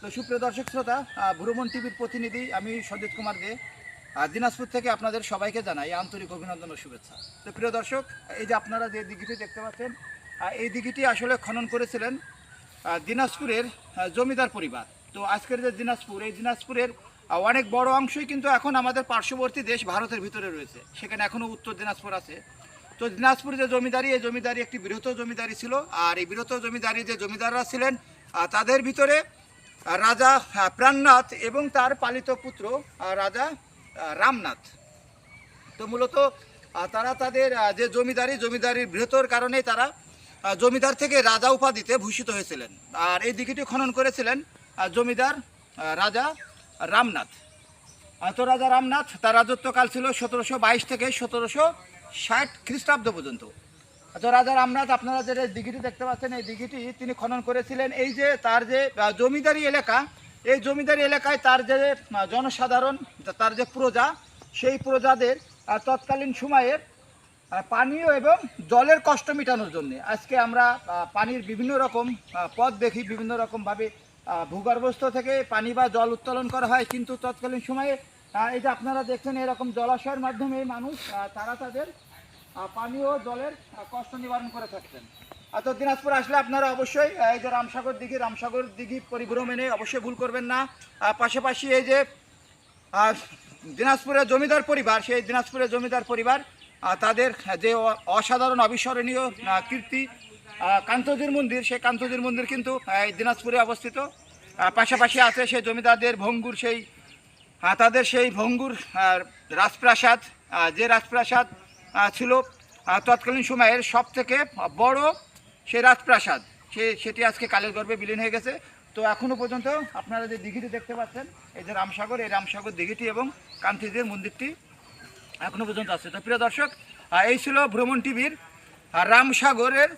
তো সুপ্রিয় দর্শক শ্রোতা, ভ্রমণ টিভির প্রতিনিধি আমি সজিত কুমার দে দিনাজপুর থেকে আপনাদের সবাইকে জানাই আন্তরিক অভিনন্দন ও শুভেচ্ছা। তো প্রিয় দর্শক, এই যে আপনারা যে দিঘিটি দেখতে পাচ্ছেন, এই দিঘিটি আসলে খনন করেছিলেন দিনাজপুরের জমিদার পরিবার। তো আজকের যে দিনাজপুর, এই দিনাজপুরের অনেক বড় অংশই কিন্তু এখন আমাদের পার্শ্ববর্তী দেশ ভারতের ভিতরে রয়েছে। সেখানে এখনও উত্তর দিনাজপুর আছে। তো দিনাজপুর যে জমিদারি, এই জমিদারি একটি বৃহৎ জমিদারি ছিল। আর এই বৃহৎ জমিদারি যে জমিদাররা ছিলেন, তাদের ভিতরে রাজা প্রাণনাথ এবং তার পালিত পুত্র রাজা রামনাথ। তো মূলত তারা তাদের যে জমিদারির বৃহত্তর কারণে তারা জমিদার থেকে রাজা উপাধিতে ভূষিত হয়েছিলেন। আর এই দিঘিটি খনন করেছিলেন জমিদার রাজা রামনাথ। তো রাজা রামনাথ, তার রাজত্বকাল ছিল 1722 থেকে 1760 খ্রিস্টাব্দ পর্যন্ত। তো রাজা রামনাথ, আপনারা যে দিঘিটি দেখতে পাচ্ছেন, এই দিঘিটি তিনি খনন করেছিলেন। এই যে তার যে জমিদারি এলাকা, এই জমিদারি এলাকায় তার যে জনসাধারণ, তার যে প্রজা, সেই প্রজাদের তৎকালীন সময়ে পানীয় এবং জলের কষ্ট মেটানোর জন্য আজকে আমরা পানির বিভিন্ন রকম পথ দেখি, বিভিন্ন রকমভাবে ভূগর্ভস্থ থেকে পানি বা জল উত্তোলন করা হয়। কিন্তু তৎকালীন সময়ে এই যে আপনারা দেখছেন, এরকম জলাশয়ের মাধ্যমে মানুষ তারা তাদের পানীয় জলের কষ্ট নিবারণ করে থাকতেন। তো দিনাজপুর আসলে আপনারা অবশ্যই এই যে রামসাগর দিঘি পরিভ্রমণে অবশ্যই ভুল করবেন না। পাশাপাশি এই যে দিনাজপুরের জমিদার পরিবার, সেই দিনাজপুরের জমিদার পরিবার তাদের যে অসাধারণ অবিস্মরণীয় কীর্তি কান্তজির মন্দির, সেই কান্তজির মন্দির কিন্তু এই দিনাজপুরে অবস্থিত। পাশাপাশি আছে সেই জমিদারদের ভঙ্গুর সেই তাদের সেই ভঙ্গুর রাজপ্রাসাদ, যে রাজপ্রাসাদ ছিল তৎকালীন সময়ের সব থেকে বড় সেই রাজপ্রাসাদ, সেটি আজকে কালের গর্ভে বিলীন হয়ে গেছে। তো এখনও পর্যন্ত আপনারা যে দিঘিটি দেখতে পাচ্ছেন, এই যে রামসাগর, এই রামসাগর দিঘিটি এবং কান্তিজির মন্দিরটি এখনও পর্যন্ত আছে। তো প্রিয় দর্শক, এই ছিল ভ্রমণ টিভির রামসাগরের